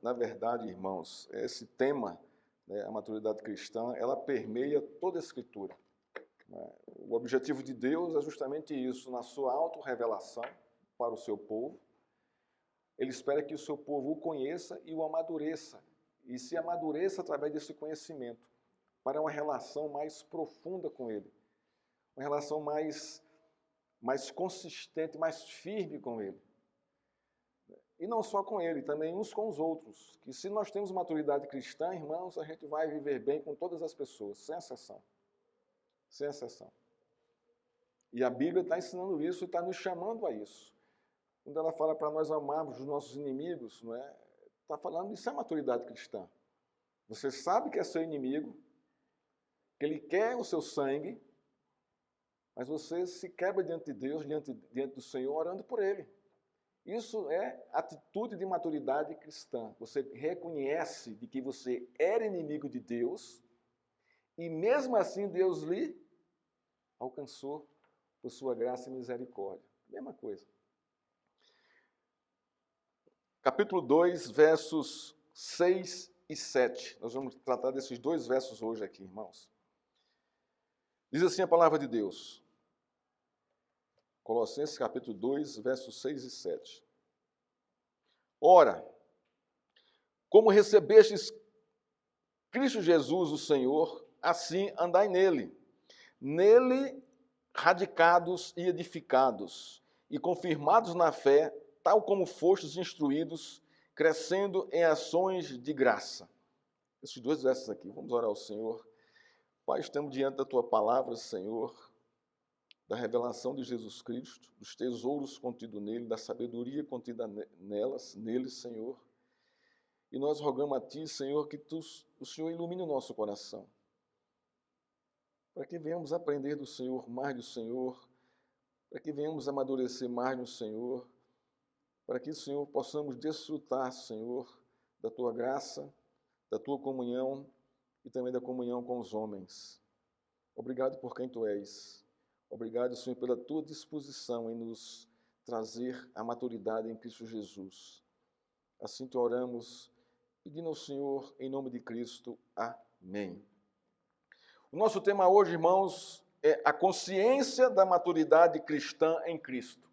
Na verdade, irmãos, esse tema, né, a maturidade cristã, ela permeia toda a Escritura. Né? O objetivo de Deus é justamente isso, na sua autorrevelação para o seu povo. Ele espera que o seu povo o conheça e o amadureça, e se amadureça através desse conhecimento, para uma relação mais profunda com Ele, uma relação mais consistente, mais firme com Ele. E não só com Ele, também uns com os outros, que se nós temos maturidade cristã, irmãos, a gente vai viver bem com todas as pessoas, sem exceção. Sem exceção. E a Bíblia está ensinando isso e está nos chamando a isso. Quando ela fala para nós amarmos os nossos inimigos, não é? Está falando isso é maturidade cristã. Você sabe que é seu inimigo, que ele quer o seu sangue, mas você se quebra diante de Deus, diante do Senhor, orando por ele. Isso é atitude de maturidade cristã. Você reconhece de que você era inimigo de Deus e mesmo assim Deus lhe alcançou por sua graça e misericórdia. Mesma coisa. Capítulo 2, versos 6 e 7. Nós vamos tratar desses dois versos hoje aqui, irmãos. Diz assim a palavra de Deus. Colossenses capítulo 2, versos 6 e 7. Ora, como recebestes Cristo Jesus, o Senhor, assim andai nele. Nele radicados e edificados, e confirmados na fé, tal como fostes instruídos, crescendo em ações de graça. Esses dois versos aqui, vamos orar ao Senhor. Pai, estamos diante da Tua palavra, Senhor, da revelação de Jesus Cristo, dos tesouros contidos nele, da sabedoria contida nele, Senhor. E nós rogamos a Ti, Senhor, que o Senhor ilumine o nosso coração, para que venhamos aprender do Senhor, mais do Senhor, para que venhamos amadurecer mais no Senhor, para que, Senhor, possamos desfrutar, Senhor, da Tua graça, da Tua comunhão e também da comunhão com os homens. Obrigado por quem Tu és. Obrigado, Senhor, pela Tua disposição em nos trazer a maturidade em Cristo Jesus. Assim Te oramos, pedindo ao Senhor, em nome de Cristo. Amém. O nosso tema hoje, irmãos, é a consciência da maturidade cristã em Cristo.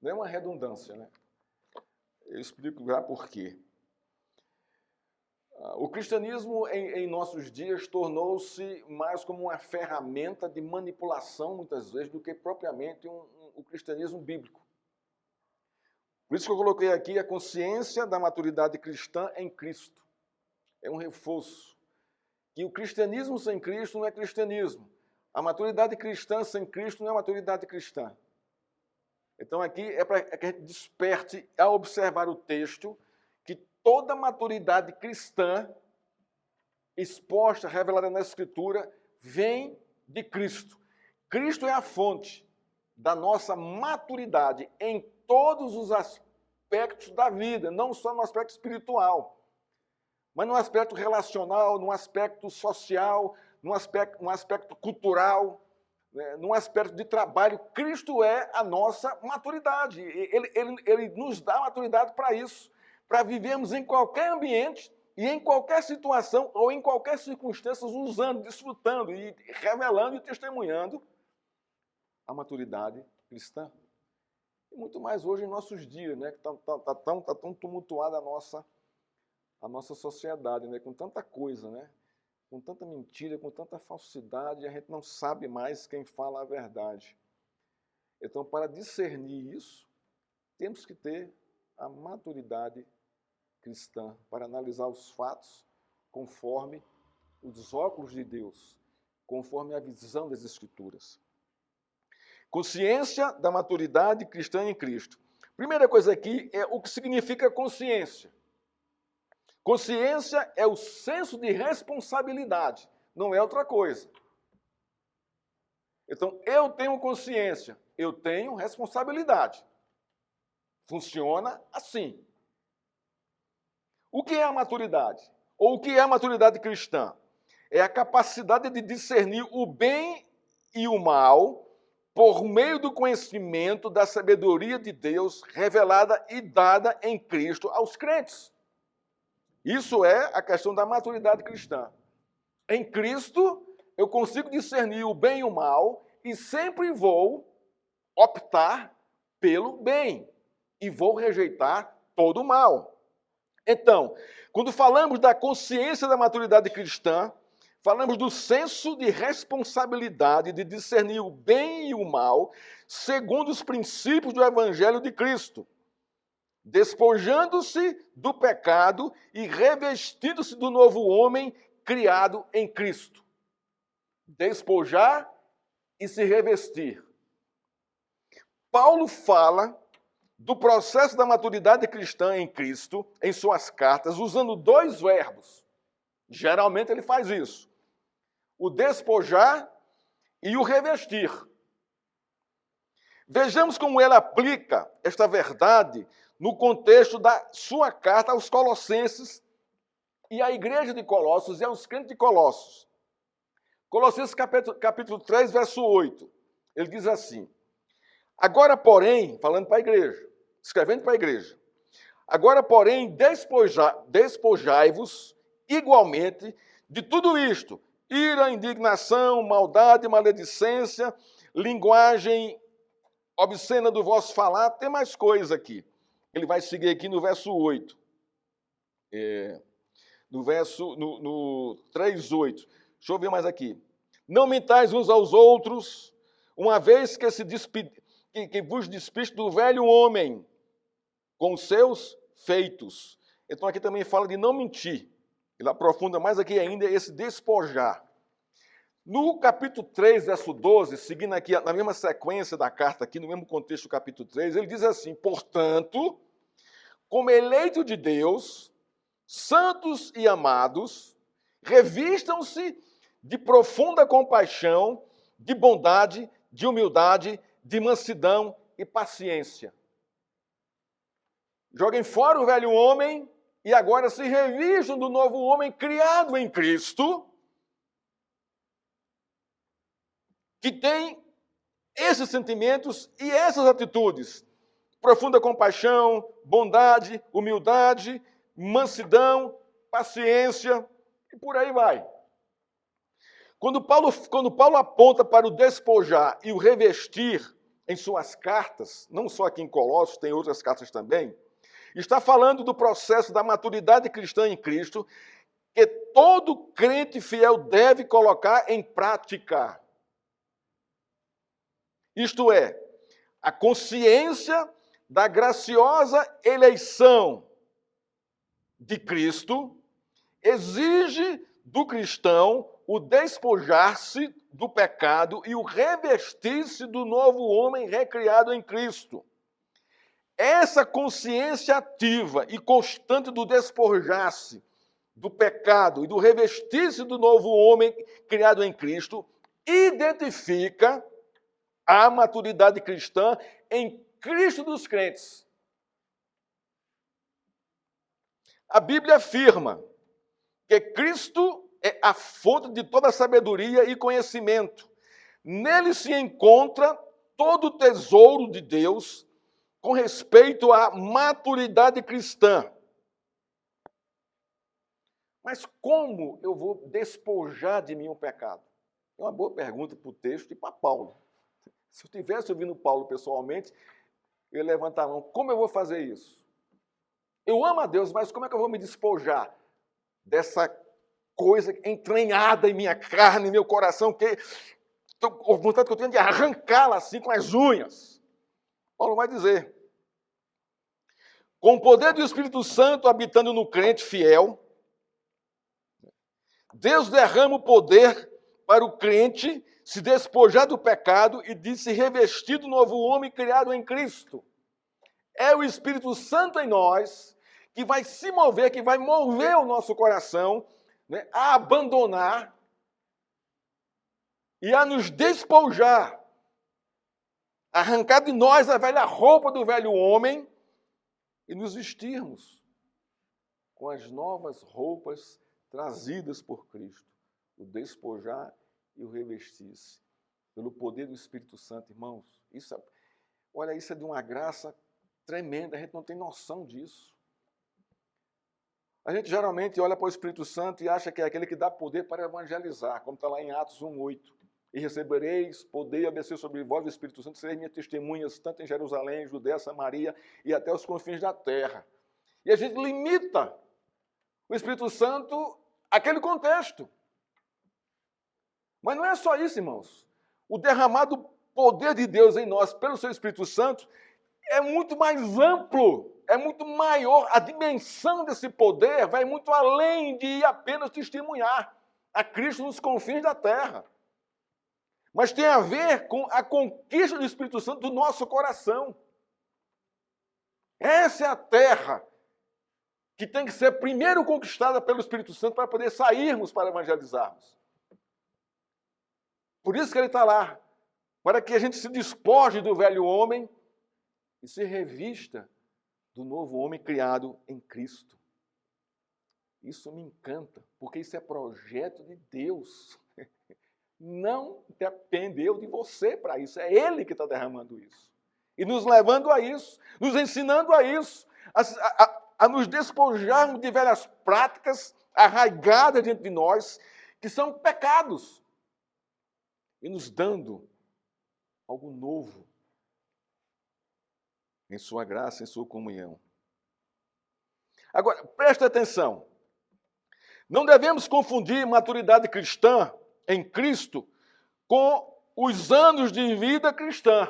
Não é uma redundância, né? Eu explico já por quê. O cristianismo em nossos dias tornou-se mais como uma ferramenta de manipulação, muitas vezes, do que propriamente o cristianismo bíblico. Por isso que eu coloquei aqui a consciência da maturidade cristã em Cristo. É um reforço. Que o cristianismo sem Cristo não é cristianismo. A maturidade cristã sem Cristo não é maturidade cristã. Então aqui é para que a gente desperte, ao observar o texto, que toda maturidade cristã exposta, revelada na Escritura, vem de Cristo. Cristo é a fonte da nossa maturidade em todos os aspectos da vida, não só no aspecto espiritual, mas no aspecto relacional, no aspecto social, no aspecto cultural, né, num aspecto de trabalho. Cristo é a nossa maturidade. Ele nos dá maturidade para isso, para vivermos em qualquer ambiente e em qualquer situação ou em qualquer circunstância, usando, desfrutando e revelando e testemunhando a maturidade cristã. E muito mais hoje em nossos dias, né, que está tão tumultuada a nossa sociedade, né, com tanta coisa, né, com tanta mentira, com tanta falsidade, a gente não sabe mais quem fala a verdade. Então, para discernir isso, temos que ter a maturidade cristã, para analisar os fatos conforme os óculos de Deus, conforme a visão das Escrituras. Consciência da maturidade cristã em Cristo. Primeira coisa aqui é o que significa consciência. Consciência é o senso de responsabilidade, não é outra coisa. Então, eu tenho consciência, eu tenho responsabilidade. Funciona assim. O que é a maturidade? Ou o que é a maturidade cristã? É a capacidade de discernir o bem e o mal, por meio do conhecimento da sabedoria de Deus revelada e dada em Cristo aos crentes. Isso é a questão da maturidade cristã. Em Cristo, eu consigo discernir o bem e o mal e sempre vou optar pelo bem e vou rejeitar todo o mal. Então, quando falamos da consciência da maturidade cristã, falamos do senso de responsabilidade de discernir o bem e o mal segundo os princípios do Evangelho de Cristo, despojando-se do pecado e revestindo-se do novo homem criado em Cristo. Despojar e se revestir. Paulo fala do processo da maturidade cristã em Cristo, em suas cartas, usando dois verbos. Geralmente ele faz isso. O despojar e o revestir. Vejamos como ele aplica esta verdade no contexto da sua carta aos Colossenses e à igreja de Colossos e aos crentes de Colossos. Colossenses capítulo 3, verso 8. Ele diz assim: agora, porém, falando para a igreja, escrevendo para a igreja, agora, porém, despojai-vos igualmente de tudo isto: ira, indignação, maldade, maledicência, linguagem obscena do vosso falar. Tem mais coisa aqui. Ele vai seguir aqui no verso 8. No 3:8. Deixa eu ver mais aqui. Não mentais uns aos outros, uma vez que vos despiste do velho homem com seus feitos. Então aqui também fala de não mentir. Ele aprofunda mais aqui ainda esse despojar. No capítulo 3, verso 12, seguindo aqui na mesma sequência da carta, aqui no mesmo contexto do capítulo 3, ele diz assim: portanto, como eleito de Deus, santos e amados, revistam-se de profunda compaixão, de bondade, de humildade, de mansidão e paciência. Joguem fora o velho homem e agora se revistam do novo homem criado em Cristo, que tem esses sentimentos e essas atitudes: profunda compaixão, bondade, humildade, mansidão, paciência, e por aí vai. Quando Paulo aponta para o despojar e o revestir em suas cartas, não só aqui em Colossos, tem outras cartas também, está falando do processo da maturidade cristã em Cristo, que todo crente fiel deve colocar em prática. Isto é, a consciência da graciosa eleição de Cristo exige do cristão o despojar-se do pecado e o revestir-se do novo homem recriado em Cristo. Essa consciência ativa e constante do despojar-se do pecado e do revestir-se do novo homem criado em Cristo identifica a maturidade cristã em Cristo dos crentes. A Bíblia afirma que Cristo é a fonte de toda sabedoria e conhecimento. Nele se encontra todo o tesouro de Deus com respeito à maturidade cristã. Mas como eu vou despojar de mim o pecado? É uma boa pergunta para o texto e para Paulo. Se eu estivesse ouvindo Paulo pessoalmente, eu ia levantar a mão. Como eu vou fazer isso? Eu amo a Deus, mas como é que eu vou me despojar dessa coisa entranhada em minha carne, em meu coração, que a vontade que eu tenho de arrancá-la assim com as unhas? Paulo vai dizer: com o poder do Espírito Santo habitando no crente fiel, Deus derrama o poder para o crente se despojar do pecado e de se revestir do novo homem criado em Cristo. É o Espírito Santo em nós que vai se mover, que vai mover o nosso coração, né, a abandonar e a nos despojar, arrancar de nós a velha roupa do velho homem e nos vestirmos com as novas roupas trazidas por Cristo, o despojar e o revestir-se pelo poder do Espírito Santo, irmãos. Olha, isso é de uma graça tremenda, a gente não tem noção disso. A gente geralmente olha para o Espírito Santo e acha que é aquele que dá poder para evangelizar, como está lá em Atos 1:8. E recebereis poder e obedecer sobre vós o Espírito Santo, sereis minhas testemunhas, tanto em Jerusalém, Judéia, Samaria e até os confins da terra. E a gente limita o Espírito Santo àquele contexto. Mas não é só isso, irmãos. O derramado poder de Deus em nós, pelo seu Espírito Santo, é muito mais amplo, é muito maior. A dimensão desse poder vai muito além de apenas testemunhar a Cristo nos confins da terra. Mas tem a ver com a conquista do Espírito Santo do nosso coração. Essa é a terra que tem que ser primeiro conquistada pelo Espírito Santo para poder sairmos para evangelizarmos. Por isso que ele está lá, para que a gente se despoje do velho homem e se revista do novo homem criado em Cristo. Isso me encanta, porque isso é projeto de Deus. Não dependeu de você para isso, é Ele que está derramando isso. E nos levando a isso, nos ensinando a isso, a nos despojarmos de velhas práticas arraigadas dentro de nós, que são pecados, e nos dando algo novo em sua graça, em sua comunhão. Agora, preste atenção. Não devemos confundir maturidade cristã em Cristo com os anos de vida cristã.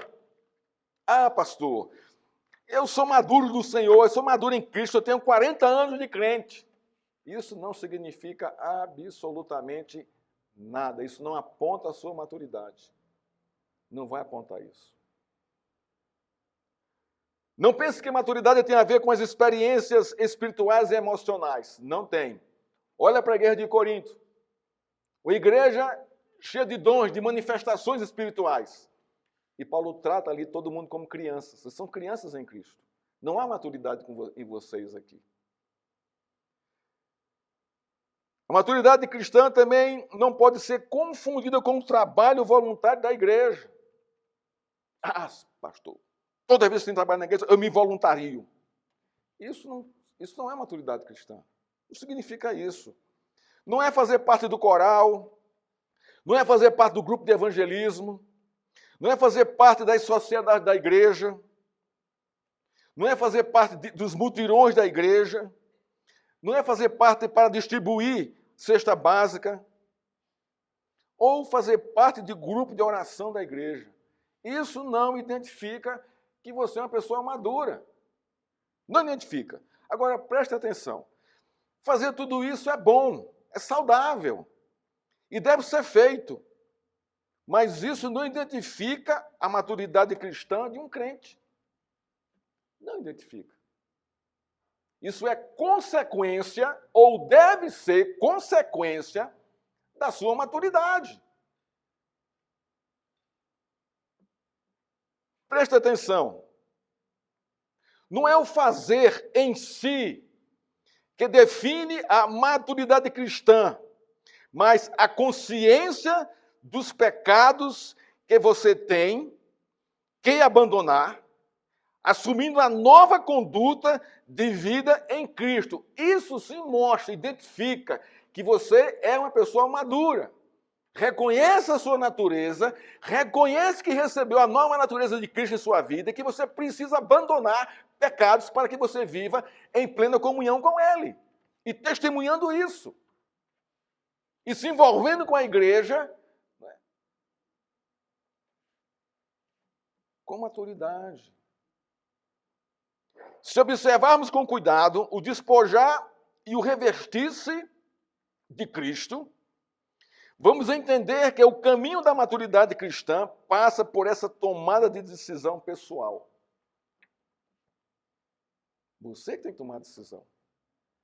Ah, pastor, eu sou maduro do Senhor, eu sou maduro em Cristo, eu tenho 40 anos de crente. Isso não significa absolutamente nada. Isso não aponta a sua maturidade. Não vai apontar isso. Não pense que maturidade tem a ver com as experiências espirituais e emocionais. Não tem. Olha para a igreja de Corinto. Uma igreja cheia de dons, de manifestações espirituais. E Paulo trata ali todo mundo como crianças. Vocês são crianças em Cristo. Não há maturidade em vocês aqui. A maturidade cristã também não pode ser confundida com o trabalho voluntário da igreja. Ah, pastor, toda vez que tem trabalho na igreja, eu me voluntario. Isso não é maturidade cristã. Não significa isso. Não é fazer parte do coral, não é fazer parte do grupo de evangelismo, não é fazer parte das sociedades da igreja, não é fazer parte dos mutirões da igreja, não é fazer parte para distribuir cesta básica, ou fazer parte de grupo de oração da igreja. Isso não identifica que você é uma pessoa madura. Não identifica. Agora, preste atenção. Fazer tudo isso é bom, é saudável e deve ser feito. Mas isso não identifica a maturidade cristã de um crente. Não identifica. Isso é consequência, ou deve ser consequência, da sua maturidade. Preste atenção. Não é o fazer em si que define a maturidade cristã, mas a consciência dos pecados que você tem que abandonar, assumindo a nova conduta de vida em Cristo. Isso sim mostra, identifica que você é uma pessoa madura. Reconheça a sua natureza, reconhece que recebeu a nova natureza de Cristo em sua vida e que você precisa abandonar pecados para que você viva em plena comunhão com Ele. E testemunhando isso. E se envolvendo com a igreja, com maturidade. Se observarmos com cuidado o despojar e o revestir-se de Cristo, vamos entender que o caminho da maturidade cristã passa por essa tomada de decisão pessoal. Você que tem que tomar a decisão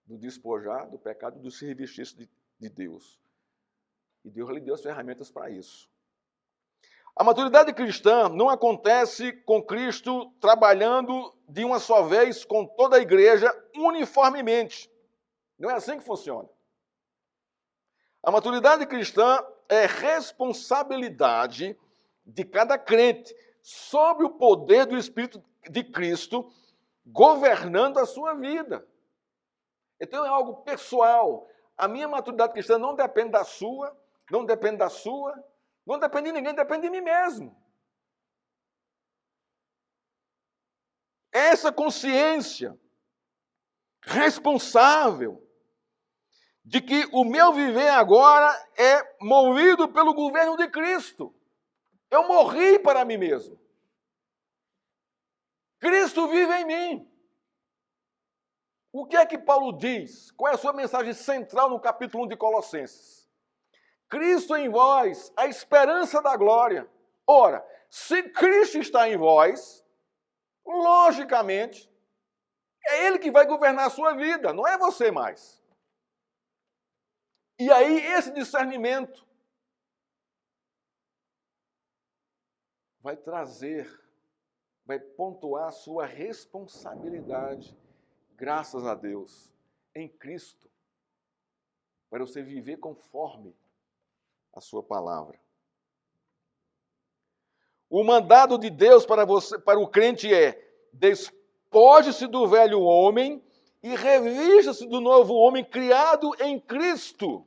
do despojar do pecado, do se revestir de Deus. E Deus lhe deu as ferramentas para isso. A maturidade cristã não acontece com Cristo trabalhando de uma só vez com toda a igreja uniformemente. Não é assim que funciona. A maturidade cristã é responsabilidade de cada crente, sob o poder do Espírito de Cristo, governando a sua vida. Então é algo pessoal. A minha maturidade cristã não depende da sua, não depende da sua, não depende de ninguém, depende de mim mesmo. Essa consciência responsável de que o meu viver agora é movido pelo governo de Cristo. Eu morri para mim mesmo. Cristo vive em mim. O que é que Paulo diz? Qual é a sua mensagem central no capítulo 1 de Colossenses? Cristo em vós, a esperança da glória. Ora, se Cristo está em vós, logicamente, é Ele que vai governar a sua vida, não é você mais. E aí esse discernimento vai trazer, vai pontuar a sua responsabilidade, graças a Deus, em Cristo, para você viver conforme a sua palavra. O mandado de Deus para você, para o crente é: despoje-se do velho homem e revista-se do novo homem criado em Cristo.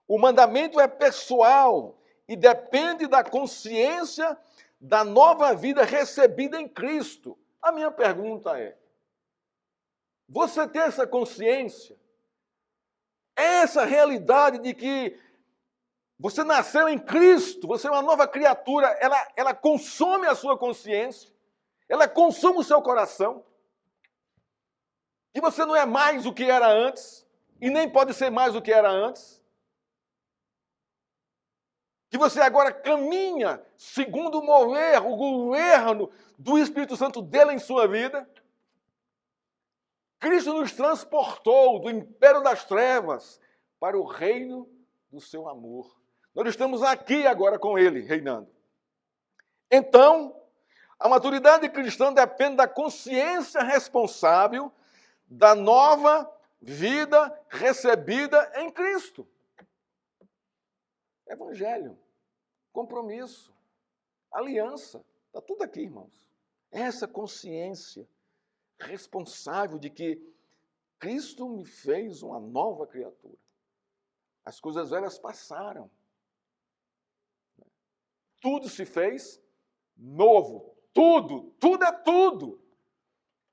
O mandamento é pessoal e depende da consciência da nova vida recebida em Cristo. A minha pergunta é: você tem essa consciência? Essa realidade de que você nasceu em Cristo, você é uma nova criatura, ela consome a sua consciência, ela consome o seu coração, que você não é mais o que era antes, e nem pode ser mais o que era antes, que você agora caminha segundo o mover, o governo do Espírito Santo dele em sua vida. Cristo nos transportou do império das trevas para o reino do seu amor. Nós estamos aqui agora com Ele, reinando. Então, a maturidade cristã depende da consciência responsável da nova vida recebida em Cristo. Evangelho, compromisso, aliança, está tudo aqui, irmãos. Essa consciência responsável de que Cristo me fez uma nova criatura. As coisas velhas passaram. Tudo se fez novo. Tudo é tudo.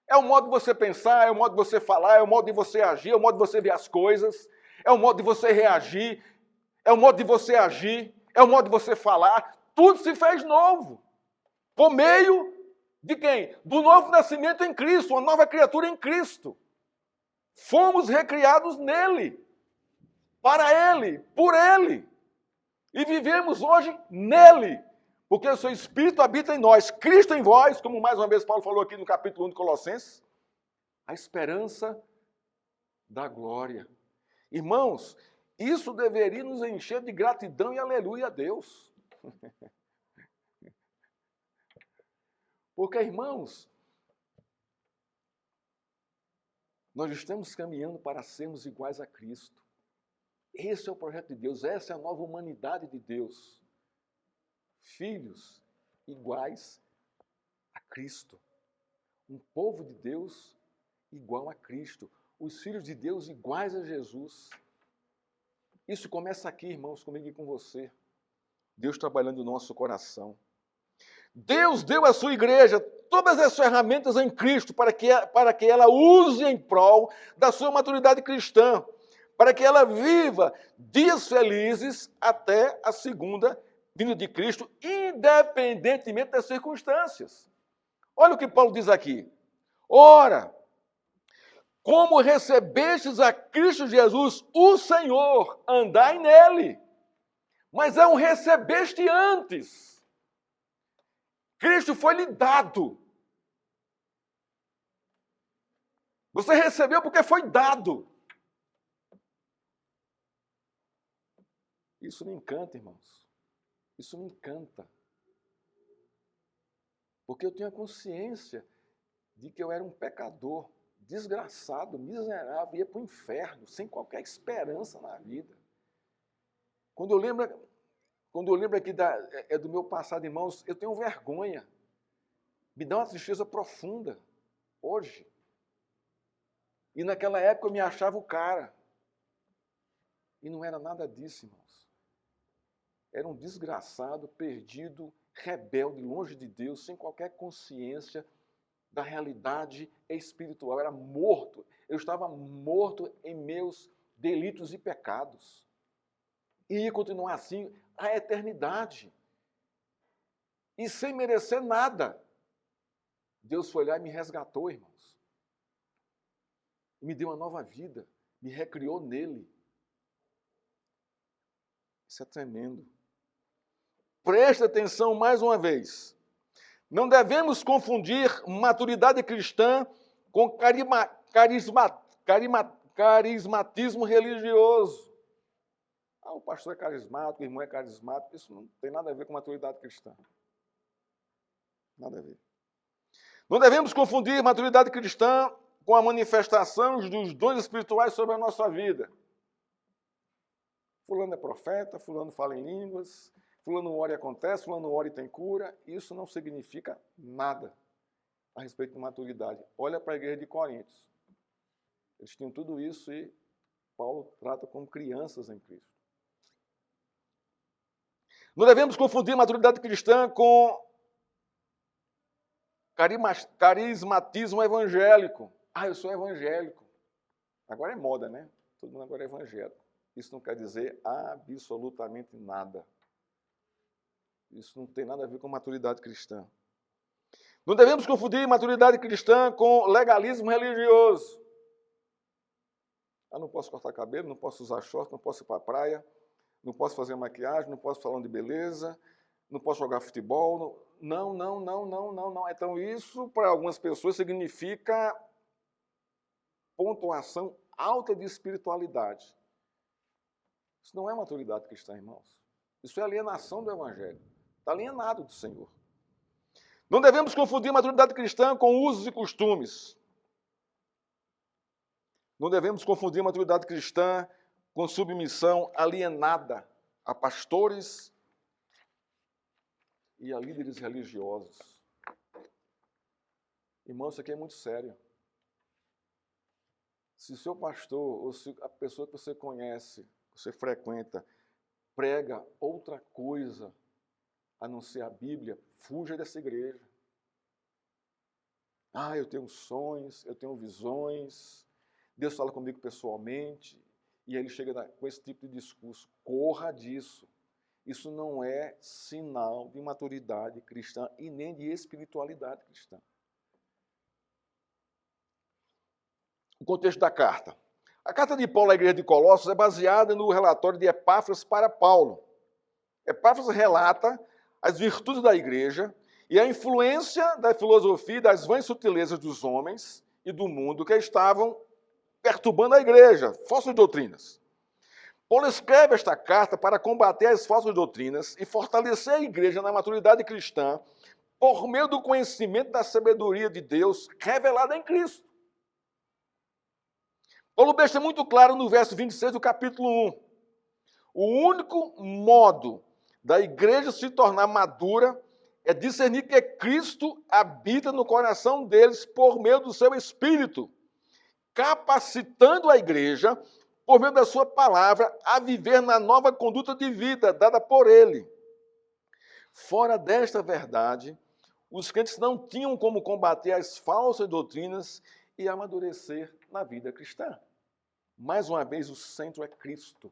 É o modo de você pensar, é o modo de você falar, é o modo de você agir, é o modo de você ver as coisas, é o modo de você reagir, é o modo de você agir, é o modo de você falar. Tudo se fez novo. Por meio de quem? Do novo nascimento em Cristo, uma nova criatura em Cristo. Fomos recriados nele, para ele, por ele. E vivemos hoje nele, porque o seu Espírito habita em nós. Cristo em vós, como mais uma vez Paulo falou aqui no capítulo 1 de Colossenses, a esperança da glória. Irmãos, isso deveria nos encher de gratidão e aleluia a Deus. Porque, irmãos, nós estamos caminhando para sermos iguais a Cristo. Esse é o projeto de Deus, essa é a nova humanidade de Deus. Filhos iguais a Cristo. Um povo de Deus igual a Cristo. Os filhos de Deus iguais a Jesus. Isso começa aqui, irmãos, comigo e com você. Deus trabalhando no nosso coração. Deus deu à sua igreja todas as ferramentas em Cristo para que ela use em prol da sua maturidade cristã, para que ela viva dias felizes até a segunda vinda de Cristo, independentemente das circunstâncias. Olha o que Paulo diz aqui. Ora, como recebestes a Cristo Jesus, o Senhor, andai nele. Mas é um recebeste antes. Cristo foi lhe dado. Você recebeu porque foi dado. Isso me encanta, irmãos. Isso me encanta. Porque eu tenho a consciência de que eu era um pecador, desgraçado, miserável, ia para o inferno, sem qualquer esperança na vida. Quando Quando eu lembro aqui do meu passado, irmãos, eu tenho vergonha. Me dá uma tristeza profunda, hoje. E naquela época eu me achava o cara. E não era nada disso, irmãos. Era um desgraçado, perdido, rebelde, longe de Deus, sem qualquer consciência da realidade espiritual. Eu era morto. Eu estava morto em meus delitos e pecados. E ia continuar assim a eternidade. E sem merecer nada. Deus foi lá e me resgatou, irmãos. Me deu uma nova vida. Me recriou nele. Isso é tremendo. Preste atenção mais uma vez. Não devemos confundir maturidade cristã com carismatismo religioso. O pastor é carismático, o irmão é carismático. Isso não tem nada a ver com maturidade cristã. Nada a ver. Não devemos confundir maturidade cristã com a manifestação dos dons espirituais sobre a nossa vida. Fulano é profeta, fulano fala em línguas, fulano ora e acontece, fulano ora e tem cura. Isso não significa nada a respeito de maturidade. Olha para a igreja de Coríntios. Eles tinham tudo isso e Paulo trata como crianças em Cristo. Não devemos confundir maturidade cristã com carismatismo evangélico. Eu sou evangélico. Agora é moda, né? Todo mundo agora é evangélico. Isso não quer dizer absolutamente nada. Isso não tem nada a ver com maturidade cristã. Não devemos confundir maturidade cristã com legalismo religioso. Não posso cortar cabelo, não posso usar short, não posso ir para a praia, não posso fazer maquiagem, não posso falar de beleza, não posso jogar futebol. Não. Então isso, para algumas pessoas, significa pontuação alta de espiritualidade. Isso não é maturidade cristã, irmãos. Isso é alienação do Evangelho. Está alienado do Senhor. Não devemos confundir maturidade cristã com usos e costumes. Não devemos confundir maturidade cristã com submissão alienada a pastores e a líderes religiosos. Irmão, isso aqui é muito sério. Se o seu pastor ou se a pessoa que você conhece, você frequenta, prega outra coisa a não ser a Bíblia, fuja dessa igreja. Eu tenho sonhos, eu tenho visões, Deus fala comigo pessoalmente, e aí ele chega com esse tipo de discurso. Corra disso. Isso não é sinal de maturidade cristã e nem de espiritualidade cristã. O contexto da carta. A carta de Paulo à igreja de Colossos é baseada no relatório de Epáfras para Paulo. Epáfras relata as virtudes da igreja e a influência da filosofia e das vãs sutilezas dos homens e do mundo que estavam perturbando a igreja, falsas doutrinas. Paulo escreve esta carta para combater as falsas doutrinas e fortalecer a igreja na maturidade cristã por meio do conhecimento da sabedoria de Deus revelada em Cristo. Paulo deixa muito claro no verso 26 do capítulo 1. O único modo da igreja se tornar madura é discernir que Cristo habita no coração deles por meio do seu Espírito, capacitando a igreja, por meio da sua palavra, a viver na nova conduta de vida dada por ele. Fora desta verdade, os crentes não tinham como combater as falsas doutrinas e amadurecer na vida cristã. Mais uma vez, o centro é Cristo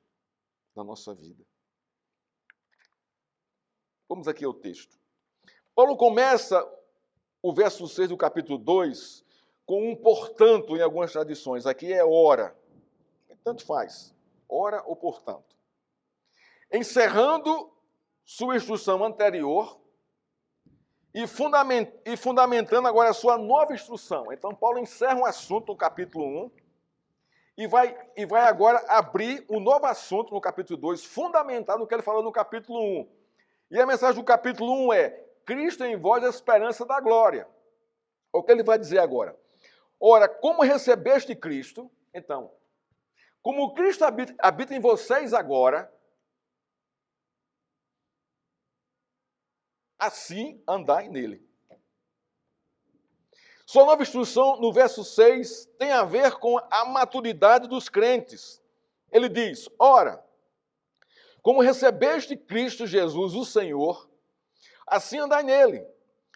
na nossa vida. Vamos aqui ao texto. Paulo começa o verso 6 do capítulo 2 com um portanto em algumas tradições. Aqui é ora. Tanto faz. Ora ou portanto. Encerrando sua instrução anterior e fundamentando agora a sua nova instrução. Então, Paulo encerra um assunto no capítulo 1 e vai agora abrir um novo assunto no capítulo 2, fundamentado no que ele falou no capítulo 1. E a mensagem do capítulo 1 é: Cristo em vós, a esperança da glória. O que ele vai dizer agora? Ora, como recebeste Cristo, então, como Cristo habita em vocês agora, assim andai nele. Sua nova instrução, no verso 6, tem a ver com a maturidade dos crentes. Ele diz, ora, como recebeste Cristo Jesus, o Senhor, assim andai nele,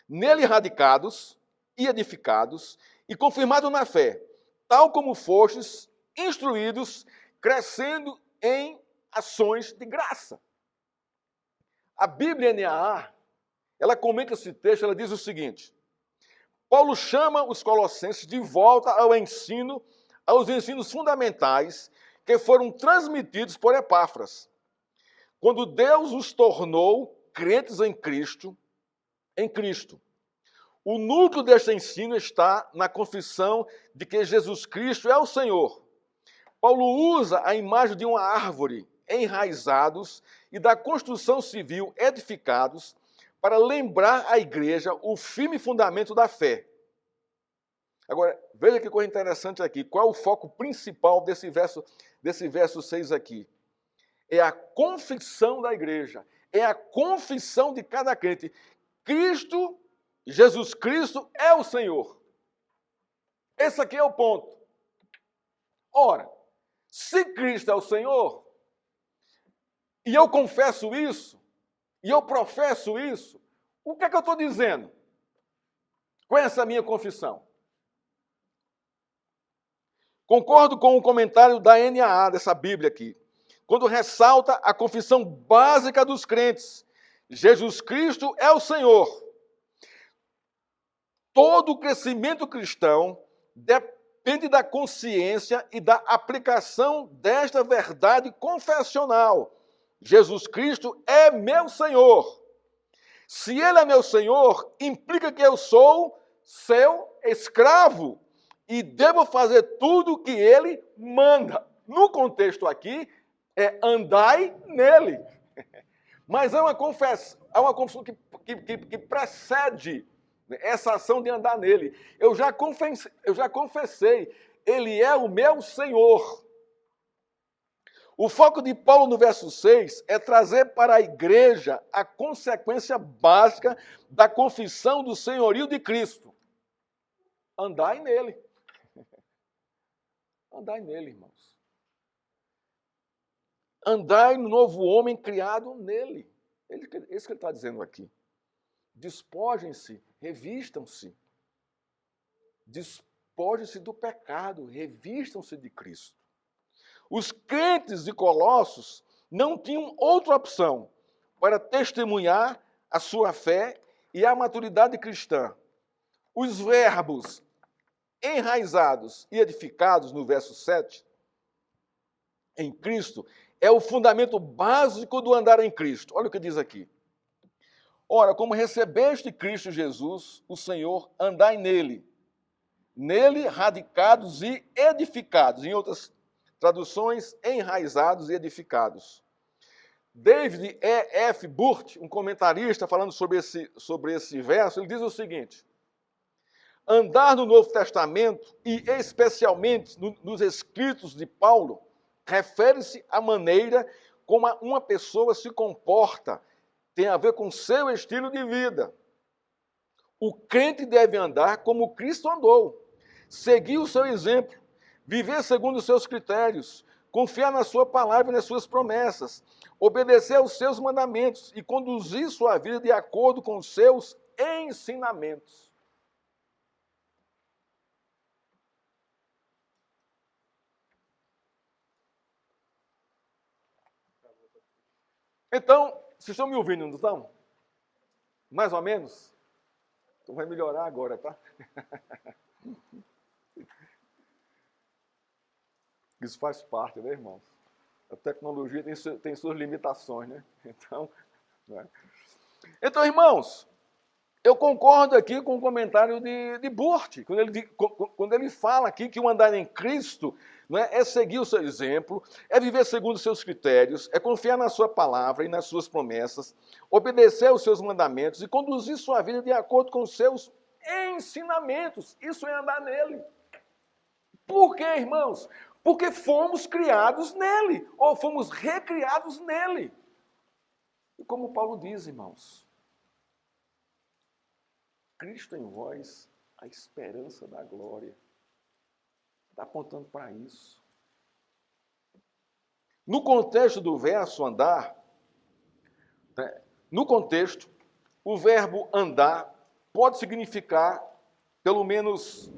nele radicados e edificados e confirmados na fé, tal como fostes instruídos, crescendo em ações de graça. A Bíblia NAA, ela comenta esse texto, ela diz o seguinte, Paulo chama os colossenses de volta aos ensinos fundamentais que foram transmitidos por Epáfras. Quando Deus os tornou crentes em Cristo, o núcleo deste ensino está na confissão de que Jesus Cristo é o Senhor. Paulo usa a imagem de uma árvore enraizados e da construção civil edificados para lembrar à igreja o firme fundamento da fé. Agora, veja que coisa interessante aqui. Qual é o foco principal desse verso 6 aqui? É a confissão da igreja. É a confissão de cada crente. Cristo, Jesus Cristo é o Senhor. Esse aqui é o ponto. Ora, se Cristo é o Senhor, e eu confesso isso, e eu professo isso, o que é que eu estou dizendo com essa minha confissão? Concordo com o comentário da NAA, dessa Bíblia aqui, quando ressalta a confissão básica dos crentes. Jesus Cristo é o Senhor. Todo o crescimento cristão depende da consciência e da aplicação desta verdade confessional. Jesus Cristo é meu Senhor. Se Ele é meu Senhor, implica que eu sou seu escravo e devo fazer tudo o que Ele manda. No contexto aqui, é andai nele. Mas há uma confissão que precede essa ação de andar nele. Eu já confessei, Ele é o meu Senhor. O foco de Paulo no verso 6 é trazer para a igreja a consequência básica da confissão do senhorio de Cristo. Andai nele. Andai nele, irmãos. Andai no novo homem criado nele. Isso que ele está dizendo aqui. Despojem-se, revistam-se. Despojem-se do pecado, revistam-se de Cristo. Os crentes de Colossos não tinham outra opção para testemunhar a sua fé e a maturidade cristã. Os verbos enraizados e edificados, no verso 7, em Cristo, é o fundamento básico do andar em Cristo. Olha o que diz aqui. Ora, como recebeste Cristo Jesus, o Senhor, andai nele. Nele, radicados e edificados. Em outras traduções, enraizados e edificados. David E.F. Burt, um comentarista falando sobre esse verso, ele diz o seguinte: andar no Novo Testamento, e especialmente nos escritos de Paulo, refere-se à maneira como uma pessoa se comporta, tem a ver com seu estilo de vida. O crente deve andar como Cristo andou, seguir o seu exemplo, viver segundo os seus critérios, confiar na sua palavra e nas suas promessas, obedecer aos seus mandamentos e conduzir sua vida de acordo com os seus ensinamentos. Então, vocês estão me ouvindo, não estão? Mais ou menos? Então vai melhorar agora, tá? Isso faz parte, né, irmãos? A tecnologia tem suas limitações, né? Então, irmãos, eu concordo aqui com o comentário de Burt, quando ele fala aqui que o andar em Cristo, né, é seguir o seu exemplo, é viver segundo os seus critérios, é confiar na sua palavra e nas suas promessas, obedecer aos seus mandamentos e conduzir sua vida de acordo com os seus ensinamentos. Isso é andar nele. Por quê, irmãos? Porque fomos criados nele, ou fomos recriados nele. E como Paulo diz, irmãos, Cristo em vós, a esperança da glória. Está apontando para isso. No contexto do verso andar, né, no contexto, o verbo andar pode significar pelo menos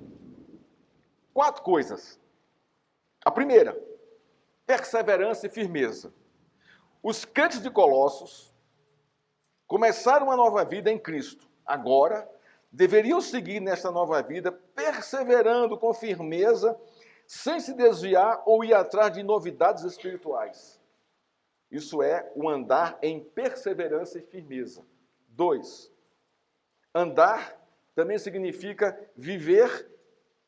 4 coisas. A primeira, perseverança e firmeza. Os crentes de Colossos começaram uma nova vida em Cristo. Agora, deveriam seguir nesta nova vida, perseverando com firmeza, sem se desviar ou ir atrás de novidades espirituais. Isso é o andar em perseverança e firmeza. 2. Andar também significa viver,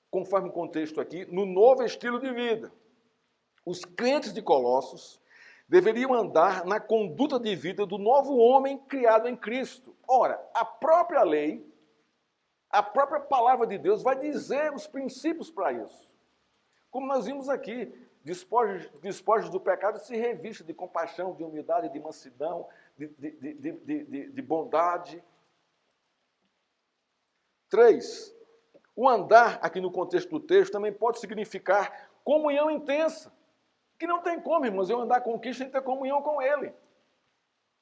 conforme o contexto aqui, no novo estilo de vida. Os crentes de Colossos deveriam andar na conduta de vida do novo homem criado em Cristo. Ora, a própria lei, a própria palavra de Deus vai dizer os princípios para isso. Como nós vimos aqui, despojos do pecado se revista de compaixão, de humildade, de mansidão, de bondade. 3. O andar, aqui no contexto do texto, também pode significar comunhão intensa. Que não tem como, irmãos, eu andar com Cristo sem ter comunhão com Ele.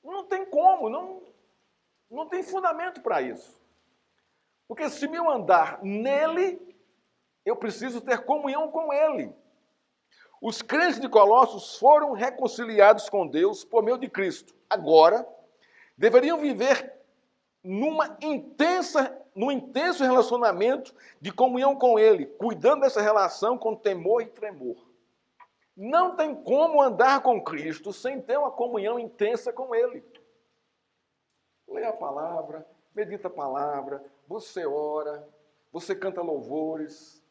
Não tem como, não tem fundamento para isso. Porque se meu andar nele, eu preciso ter comunhão com Ele. Os crentes de Colossos foram reconciliados com Deus por meio de Cristo. Agora, deveriam viver num intenso relacionamento de comunhão com Ele, cuidando dessa relação com temor e tremor. Não tem como andar com Cristo sem ter uma comunhão intensa com Ele. Leia a palavra, medita a palavra, você ora, você canta louvores,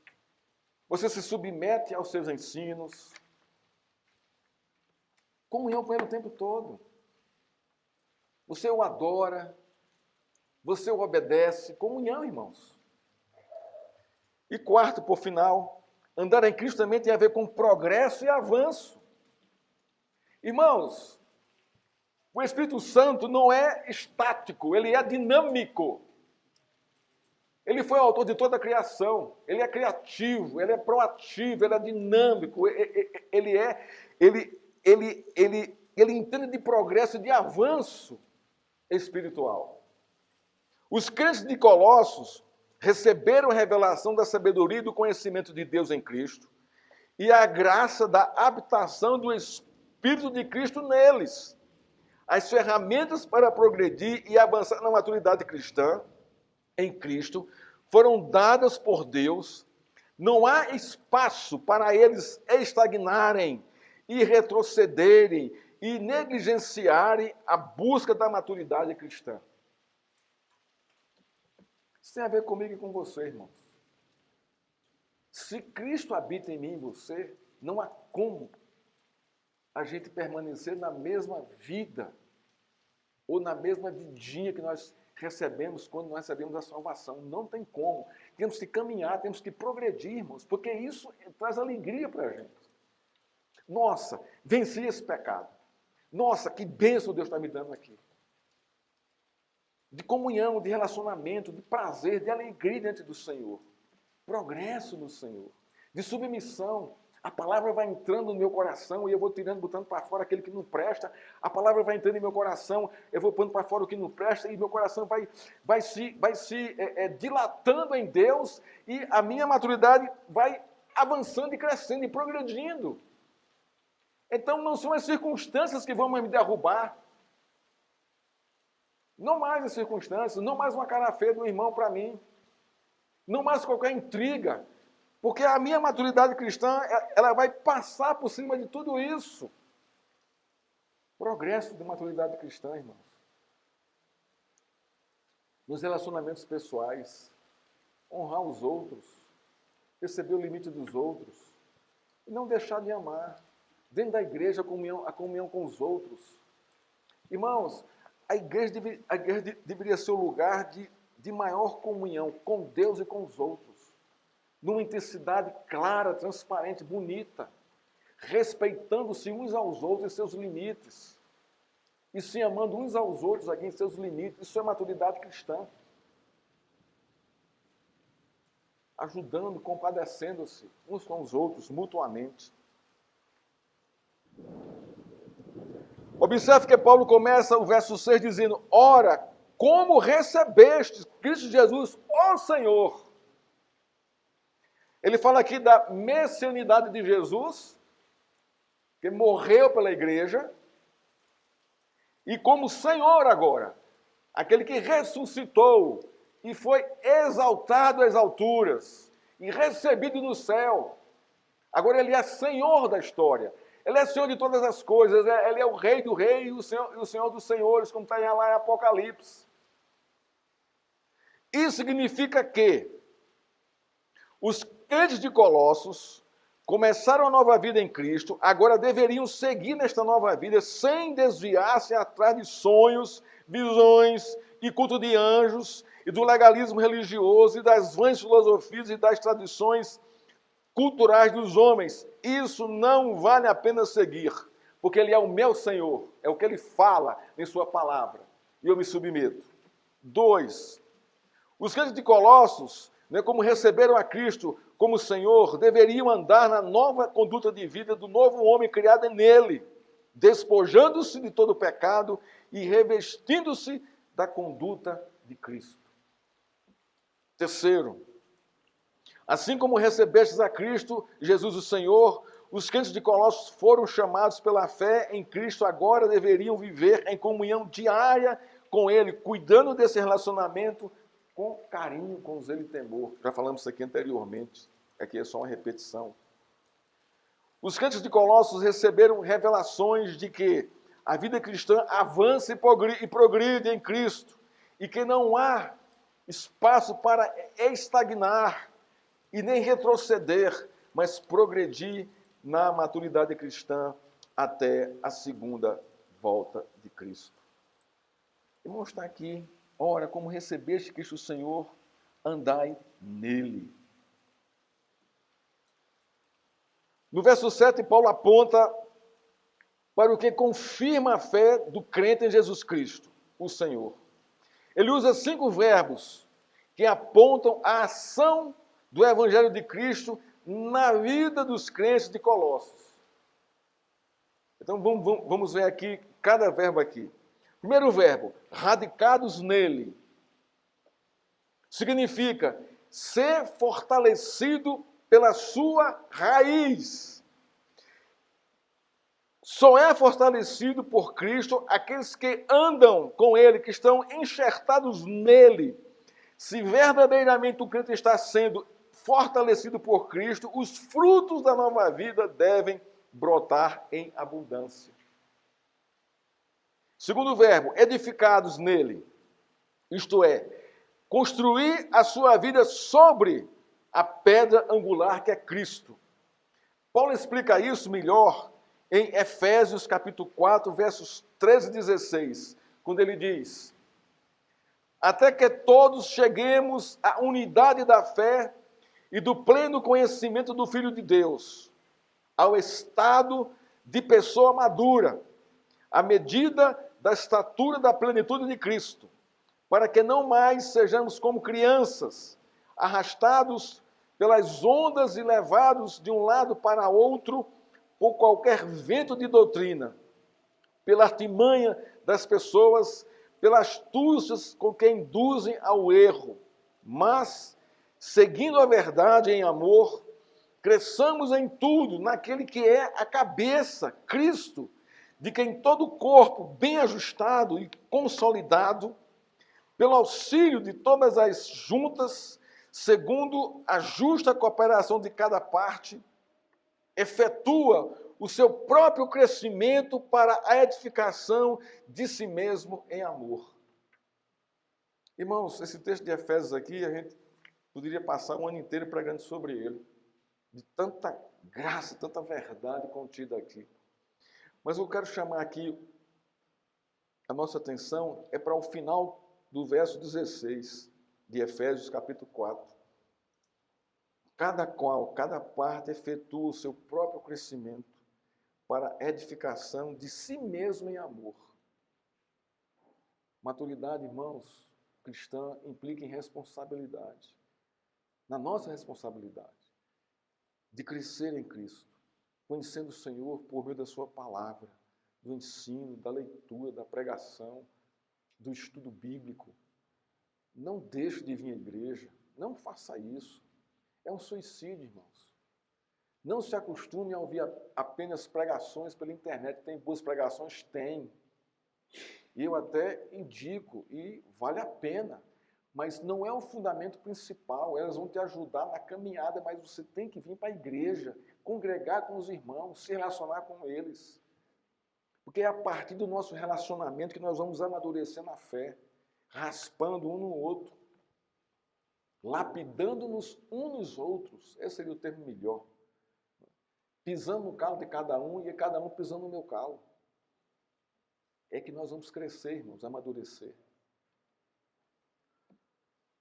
você se submete aos seus ensinos. Comunhão com Ele o tempo todo. Você o adora, você o obedece. Comunhão, irmãos. E 4, por final, andar em Cristo também tem a ver com progresso e avanço. Irmãos, o Espírito Santo não é estático, ele é dinâmico. Ele foi o autor de toda a criação, ele é criativo, ele é proativo, ele é dinâmico, ele entende de progresso e de avanço espiritual. Os crentes de Colossos receberam a revelação da sabedoria e do conhecimento de Deus em Cristo e a graça da habitação do Espírito de Cristo neles. As ferramentas para progredir e avançar na maturidade cristã em Cristo foram dadas por Deus. Não há espaço para eles estagnarem e retrocederem e negligenciarem a busca da maturidade cristã. Isso tem a ver comigo e com você, irmãos. Se Cristo habita em mim e em você, não há como a gente permanecer na mesma vida ou na mesma vidinha que nós recebemos quando nós recebemos a salvação. Não tem como. Temos que caminhar, temos que progredir, irmãos, porque isso traz alegria para a gente. Nossa, venci esse pecado. Nossa, que bênção Deus está me dando aqui. De comunhão, de relacionamento, de prazer, de alegria diante do Senhor. Progresso no Senhor. De submissão. A palavra vai entrando no meu coração e eu vou tirando, botando para fora aquele que não presta. A palavra vai entrando em meu coração, eu vou pondo para fora o que não presta e meu coração vai se dilatando em Deus e a minha maturidade vai avançando e crescendo e progredindo. Então não são as circunstâncias que vão me derrubar. Não mais as circunstâncias, não mais uma cara feia do irmão para mim. Não mais qualquer intriga. Porque a minha maturidade cristã, ela vai passar por cima de tudo isso. Progresso de maturidade cristã, irmãos. Nos relacionamentos pessoais, honrar os outros, perceber o limite dos outros, e não deixar de amar. Dentro da igreja, a comunhão com os outros. Irmãos, a igreja deveria ser o lugar de maior comunhão com Deus e com os outros. Numa intensidade clara, transparente, bonita, respeitando-se uns aos outros em seus limites, e se amando uns aos outros aqui em seus limites. Isso é maturidade cristã. ajudando, compadecendo-se uns com os outros, mutuamente. Observe que Paulo começa o verso 6 dizendo: ora, como recebeste Cristo Jesus, ó Senhor. Ele fala aqui da messianidade de Jesus, que morreu pela igreja, e como Senhor agora, aquele que ressuscitou e foi exaltado às alturas e recebido no céu. Agora ele é Senhor da história. Ele é Senhor de todas as coisas. Ele é o Rei do Rei e o Senhor dos Senhores, como está lá em Apocalipse. Isso significa que os crentes de Colossos começaram a nova vida em Cristo, agora deveriam seguir nesta nova vida sem desviar-se atrás de sonhos, visões e culto de anjos e do legalismo religioso e das vãs filosofias e das tradições culturais dos homens. Isso não vale a pena seguir, porque Ele é o meu Senhor, é o que Ele fala em Sua palavra, e eu me submeto. 2. Os crentes de Colossos, como receberam a Cristo como Senhor, deveriam andar na nova conduta de vida do novo homem criado nele, despojando-se de todo pecado e revestindo-se da conduta de Cristo. 3. Assim como recebestes a Cristo, Jesus o Senhor, os crentes de Colossos foram chamados pela fé em Cristo, agora deveriam viver em comunhão diária com Ele, cuidando desse relacionamento com carinho, com zelo e temor. Já falamos isso aqui anteriormente, aqui é só uma repetição. Os crentes de Colossos receberam revelações de que a vida cristã avança e progride em Cristo, e que não há espaço para estagnar e nem retroceder, mas progredir na maturidade cristã até a segunda volta de Cristo. Irmãos, está aqui. Ora, como recebeste Cristo o Senhor, andai nele. No verso 7, Paulo aponta para o que confirma a fé do crente em Jesus Cristo, o Senhor. Ele usa 5 verbos que apontam a ação do Evangelho de Cristo na vida dos crentes de Colossos. Então vamos ver aqui cada verbo aqui. Primeiro verbo, radicados nele, significa ser fortalecido pela sua raiz. Só é fortalecido por Cristo aqueles que andam com Ele, que estão enxertados nele. Se verdadeiramente o crente está sendo fortalecido por Cristo, os frutos da nova vida devem brotar em abundância. Segundo verbo, edificados nele, isto é, construir a sua vida sobre a pedra angular que é Cristo. Paulo explica isso melhor em Efésios capítulo 4, versos 13 e 16, quando ele diz: até que todos cheguemos à unidade da fé e do pleno conhecimento do Filho de Deus, ao estado de pessoa madura, à medida da estatura da plenitude de Cristo, para que não mais sejamos como crianças, arrastados pelas ondas e levados de um lado para outro por qualquer vento de doutrina, pela artimanha das pessoas, pelas astúcias com que induzem ao erro, mas, seguindo a verdade em amor, cresçamos em tudo naquele que é a cabeça, Cristo, de quem todo o corpo, bem ajustado e consolidado, pelo auxílio de todas as juntas, segundo a justa cooperação de cada parte, efetua o seu próprio crescimento para a edificação de si mesmo em amor. Irmãos, esse texto de Efésios aqui, a gente poderia passar um ano inteiro pregando sobre ele, de tanta graça, tanta verdade contida aqui. Mas eu quero chamar aqui a nossa atenção é para o final do verso 16 de Efésios capítulo 4. Cada parte efetua o seu próprio crescimento para a edificação de si mesmo em amor. Maturidade, irmãos, cristã implica em responsabilidade. na nossa responsabilidade de crescer em Cristo, conhecendo o Senhor por meio da sua palavra, do ensino, da leitura, da pregação, do estudo bíblico. Não deixe de vir à igreja, não faça isso. É um suicídio, irmãos. Não se acostume a ouvir apenas pregações pela internet. Tem boas pregações? Tem. E eu até indico, e vale a pena. Mas não é o fundamento principal. Elas vão te ajudar na caminhada, mas você tem que vir para a igreja, congregar com os irmãos, se relacionar com eles. Porque é a partir do nosso relacionamento que nós vamos amadurecer na fé, raspando um no outro, lapidando-nos uns nos outros. Esse seria o termo melhor. Pisando no calo de cada um e cada um pisando no meu calo. É que nós vamos crescer, irmãos, amadurecer.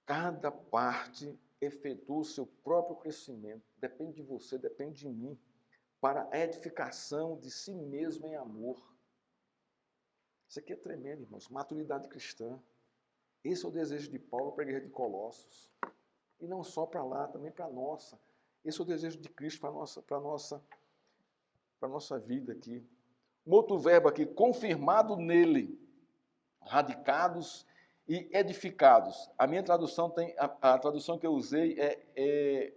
Cada parte efetua o seu próprio crescimento. Depende de você, depende de mim. Para a edificação de si mesmo em amor. Isso aqui é tremendo, irmãos. Maturidade cristã. Esse é o desejo de Paulo para a igreja de Colossos. E não só para lá, também para a nossa. Esse é o desejo de Cristo para a nossa vida aqui. Um outro verbo aqui, confirmado nele, radicados e edificados. A minha tradução a tradução que eu usei é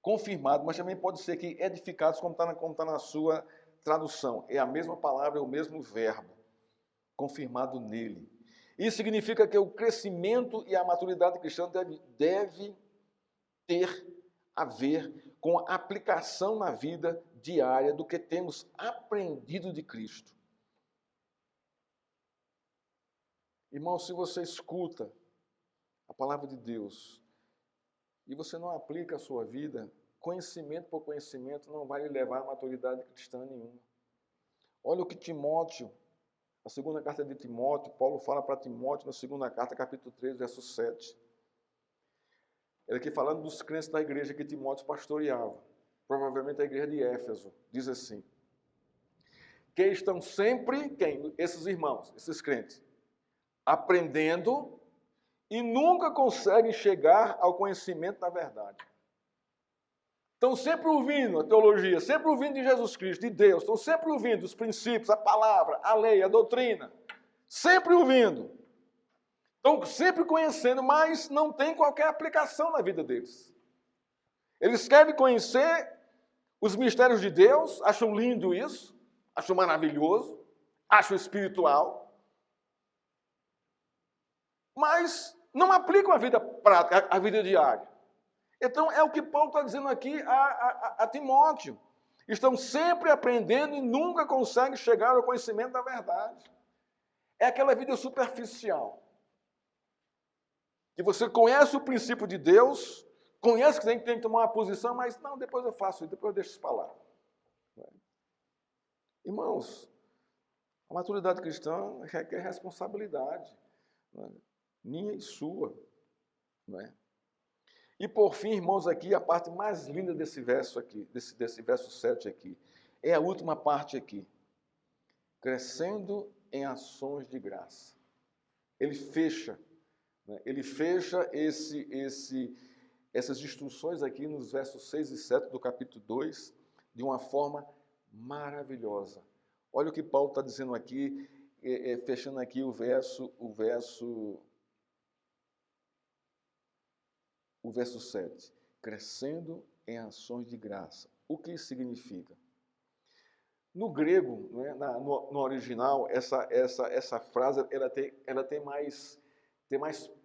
confirmado, mas também pode ser que edificados, como está na sua tradução. É a mesma palavra, é o mesmo verbo. Confirmado nele. Isso significa que o crescimento e a maturidade cristã deve ter a ver com a aplicação na vida diária do que temos aprendido de Cristo. Irmão, se você escuta a palavra de Deus e você não aplica a sua vida, conhecimento por conhecimento não vai lhe levar à maturidade cristã nenhuma. Olha o que Timóteo, a segunda carta de Timóteo, Paulo fala para Timóteo na segunda carta, capítulo 3, verso 7. Ele aqui falando dos crentes da igreja que Timóteo pastoreava, provavelmente a igreja de Éfeso, diz assim, que estão sempre, quem? Esses irmãos, esses crentes, aprendendo e nunca conseguem chegar ao conhecimento da verdade. Estão sempre ouvindo a teologia, sempre ouvindo de Jesus Cristo, de Deus, estão sempre ouvindo os princípios, a palavra, a lei, a doutrina, sempre ouvindo. Estão sempre conhecendo, mas não tem qualquer aplicação na vida deles. Eles querem conhecer os mistérios de Deus, acham lindo isso, acham maravilhoso, acham espiritual, mas não aplicam a vida prática, a vida diária. Então, é o que Paulo está dizendo aqui a Timóteo. Estão sempre aprendendo e nunca conseguem chegar ao conhecimento da verdade. É aquela vida superficial. Que você conhece o princípio de Deus, conhece que tem que tomar uma posição, mas não, depois eu faço isso, depois eu deixo isso para lá. Irmãos, a maturidade cristã requer responsabilidade, minha e sua. Não é? E por fim, irmãos, aqui, a parte mais linda desse verso aqui, desse verso 7 aqui, é a última parte aqui. Crescendo em ações de graça. Ele fecha essas instruções aqui nos versos 6 e 7 do capítulo 2 de uma forma maravilhosa. Olha o que Paulo está dizendo aqui, fechando aqui o verso 7. Crescendo em ações de graça. O que isso significa? No grego, no original, essa frase ela tem mais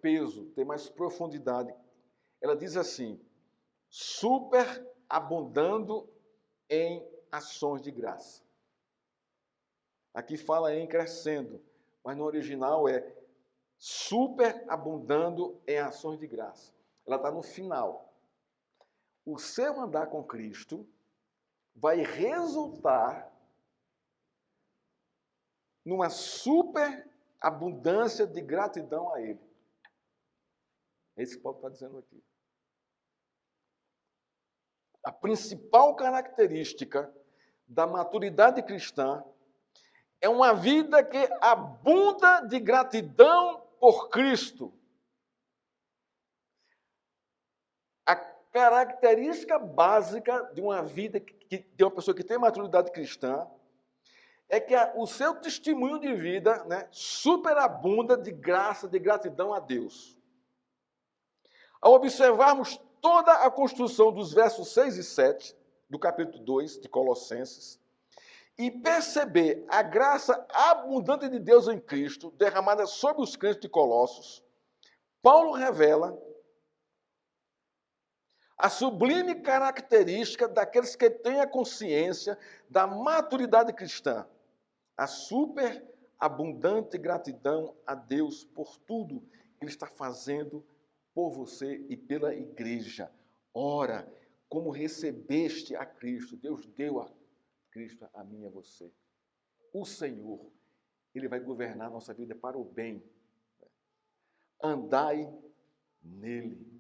peso, tem mais profundidade. Ela diz assim, superabundando em ações de graça. Aqui fala em crescendo, mas no original é superabundando em ações de graça. Ela está no final. O seu andar com Cristo vai resultar numa superabundância de gratidão a Ele. É isso que Paulo está dizendo aqui. A principal característica da maturidade cristã é uma vida que abunda de gratidão por Cristo. A característica básica de uma vida, de uma pessoa que tem maturidade cristã, é que o seu testemunho de vida, né, superabunda de graça, de gratidão a Deus. Ao observarmos toda a construção dos versos 6 e 7, do capítulo 2 de Colossenses, e perceber a graça abundante de Deus em Cristo, derramada sobre os crentes de Colossos, Paulo revela a sublime característica daqueles que têm a consciência da maturidade cristã, a superabundante gratidão a Deus por tudo que Ele está fazendo por você e pela igreja. Ora, como recebeste a Cristo, Deus deu a Cristo a mim e a você. O Senhor, Ele vai governar a nossa vida para o bem. Andai nele.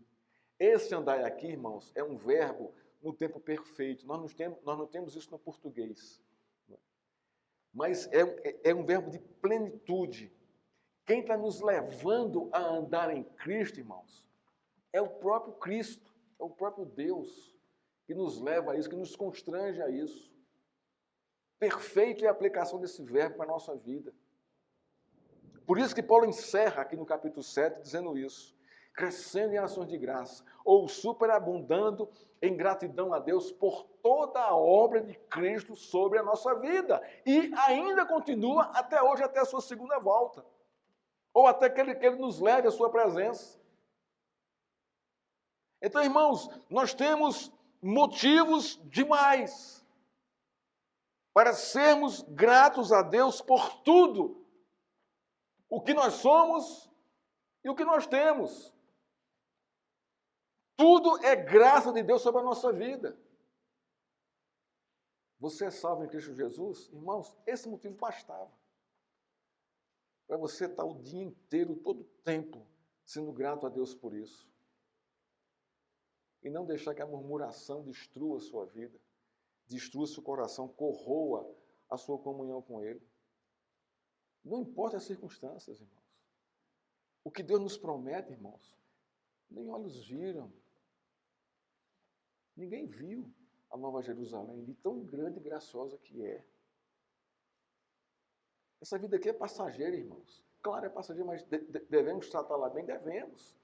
Esse andai aqui, irmãos, é um verbo no tempo perfeito. Nós não temos isso no português. Mas é um verbo de plenitude. Quem está nos levando a andar em Cristo, irmãos, é o próprio Cristo, é o próprio Deus que nos leva a isso, que nos constrange a isso. Perfeita é a aplicação desse verbo para a nossa vida. Por isso que Paulo encerra aqui no capítulo 7 dizendo isso. Crescendo em ações de graça, ou superabundando em gratidão a Deus por toda a obra de Cristo sobre a nossa vida. E ainda continua até hoje, até a sua segunda volta. Ou até que ele nos leve à sua presença. Então, irmãos, nós temos motivos demais para sermos gratos a Deus por tudo o que nós somos e o que nós temos. Tudo é graça de Deus sobre a nossa vida. Você é salvo em Cristo Jesus? Irmãos, esse motivo bastava. Para você estar o dia inteiro, todo o tempo, sendo grato a Deus por isso. E não deixar que a murmuração destrua a sua vida, destrua seu coração, corroa a sua comunhão com Ele. Não importa as circunstâncias, irmãos. O que Deus nos promete, irmãos, nem olhos viram. Ninguém viu a Nova Jerusalém, de tão grande e graciosa que é. Essa vida aqui é passageira, irmãos. Claro, é passageira, mas devemos tratá-la bem? Devemos.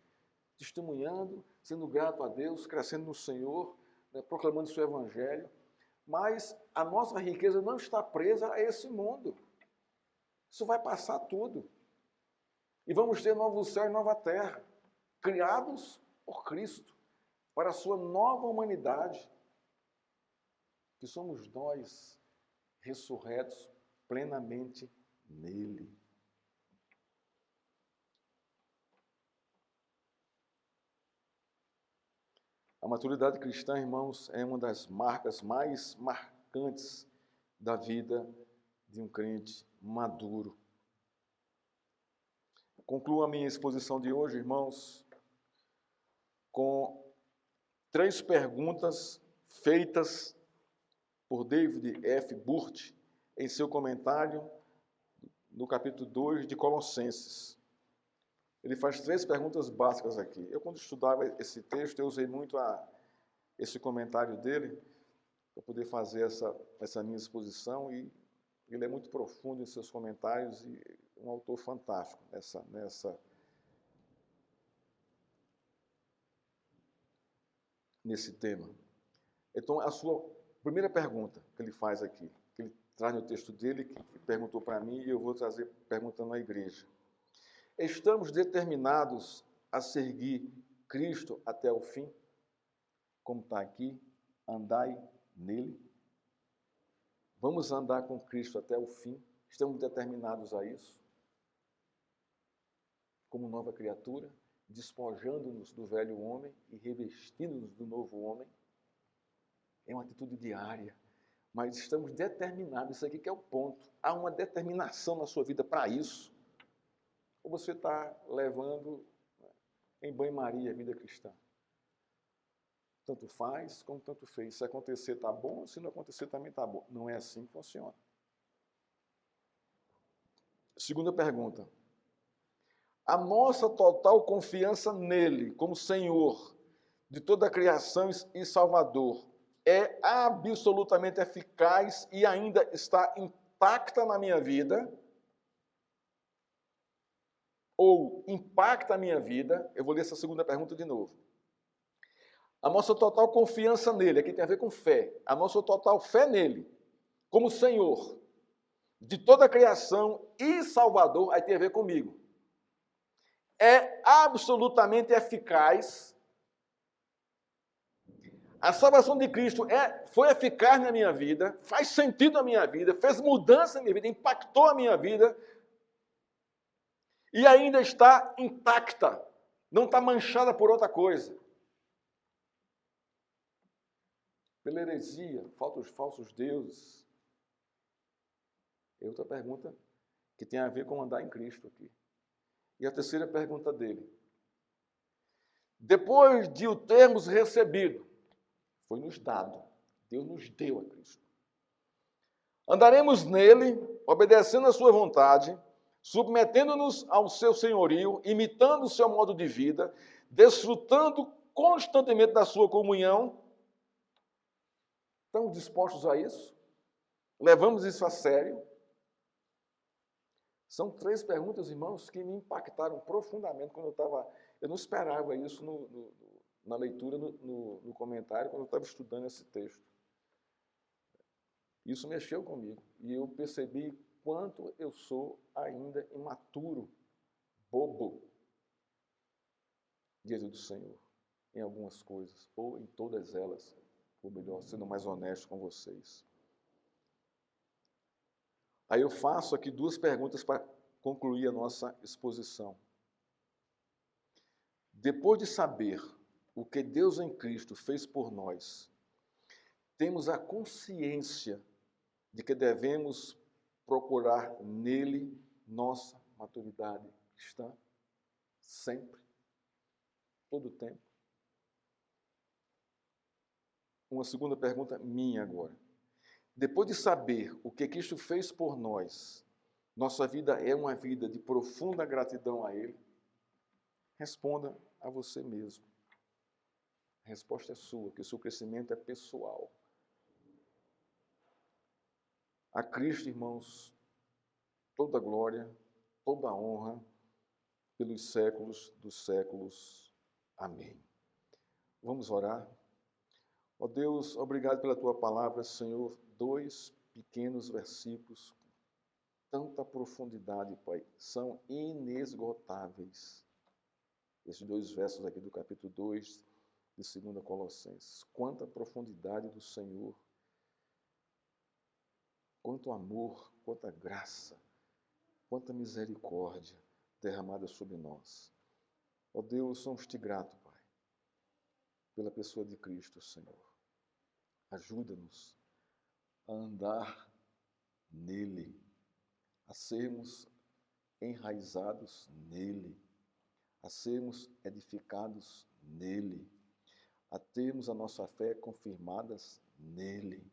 Testemunhando, sendo grato a Deus, crescendo no Senhor, né, proclamando o seu Evangelho. Mas a nossa riqueza não está presa a esse mundo. Isso vai passar tudo. E vamos ter novo céu e nova terra, criados por Cristo, para a sua nova humanidade, que somos nós, ressurretos plenamente nele. A maturidade cristã, irmãos, é uma das marcas mais marcantes da vida de um crente maduro. Concluo a minha exposição de hoje, irmãos, com 3 perguntas feitas por David F. Burt em seu comentário no capítulo 2 de Colossenses. Ele faz 3 perguntas básicas aqui. Eu, quando estudava esse texto, eu usei muito esse comentário dele para poder fazer essa minha exposição, e ele é muito profundo em seus comentários e um autor fantástico nesse tema. Então, a sua primeira pergunta que ele faz aqui, que ele traz no texto dele, que perguntou para mim, e eu vou trazer perguntando à igreja. Estamos determinados a seguir Cristo até o fim? Como está aqui, andai nele. Vamos andar com Cristo até o fim? Estamos determinados a isso? Como nova criatura, despojando-nos do velho homem e revestindo-nos do novo homem? É uma atitude diária, mas estamos determinados, isso aqui que é o ponto. Há uma determinação na sua vida para isso. Ou você está levando em banho-maria a vida cristã? Tanto faz como tanto fez. Se acontecer, está bom. Se não acontecer, também está bom. Não é assim que funciona. Segunda pergunta. A nossa total confiança nele, como Senhor, de toda a criação e Salvador é absolutamente eficaz e ainda está intacta na minha vida, ou impacta a minha vida, eu vou ler essa segunda pergunta de novo. A nossa total confiança nele, aqui tem a ver com fé, a nossa total fé nele, como Senhor, de toda a criação e Salvador, aí tem a ver comigo, é absolutamente eficaz. A salvação de Cristo foi eficaz na minha vida, faz sentido na minha vida, fez mudança na minha vida, impactou a minha vida e ainda está intacta, não está manchada por outra coisa. Pela heresia, falsos deuses. É outra pergunta que tem a ver com andar em Cristo aqui. E a terceira pergunta dele. Depois de o termos recebido, foi nos dado, Deus nos deu a Cristo. Andaremos nele, obedecendo a sua vontade, submetendo-nos ao seu senhorio, imitando o seu modo de vida, desfrutando constantemente da sua comunhão. Estamos dispostos a isso? Levamos isso a sério? São 3 perguntas, irmãos, que me impactaram profundamente quando eu não esperava isso na leitura, no comentário, quando eu estava estudando esse texto. Isso mexeu comigo e eu percebi quanto eu sou ainda imaturo, bobo, diante do Senhor, em algumas coisas, ou em todas elas, ou melhor, sendo mais honesto com vocês. Aí eu faço aqui 2 perguntas para concluir a nossa exposição. Depois de saber o que Deus em Cristo fez por nós, temos a consciência de que devemos procurar nele nossa maturidade cristã, sempre, todo o tempo. Uma segunda pergunta minha agora. Depois de saber o que Cristo fez por nós, nossa vida é uma vida de profunda gratidão a Ele? Responda a você mesmo. A resposta é sua, que o seu crescimento é pessoal. A Cristo, irmãos, toda glória, toda honra, pelos séculos dos séculos. Amém. Vamos orar. Ó Deus, obrigado pela Tua palavra, Senhor. 2 pequenos versículos, tanta profundidade, Pai, são inesgotáveis. Esses 2 versos aqui do capítulo 2 de 2 Colossenses. Quanta profundidade do Senhor, quanto amor, quanta graça, quanta misericórdia derramada sobre nós. Ó Deus, somos-te gratos, Pai, pela pessoa de Cristo, Senhor. Ajuda-nos a andar nele, a sermos enraizados nele, a sermos edificados nele, a termos a nossa fé confirmadas nele,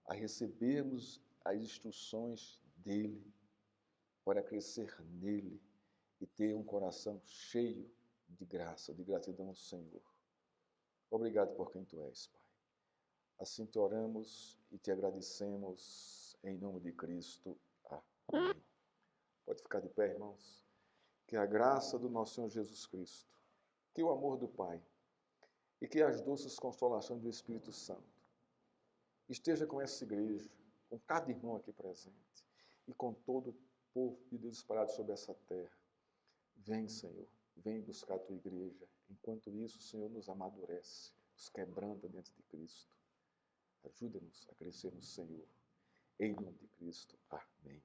a recebermos as instruções dele, para crescer nele e ter um coração cheio de graça, de gratidão ao Senhor. Obrigado por quem Tu és, Pai. Assim te oramos e te agradecemos em nome de Cristo. Amém. Pode ficar de pé, irmãos. Que a graça do nosso Senhor Jesus Cristo, que o amor do Pai e que as doces consolações do Espírito Santo esteja com essa igreja, com cada irmão aqui presente e com todo o povo de Deus espalhado sobre essa terra. Vem, Senhor, vem buscar a Tua igreja. Enquanto isso, o Senhor nos amadurece, nos quebranta diante de Cristo. Ajuda-nos a crescer no Senhor. Em nome de Cristo. Amém.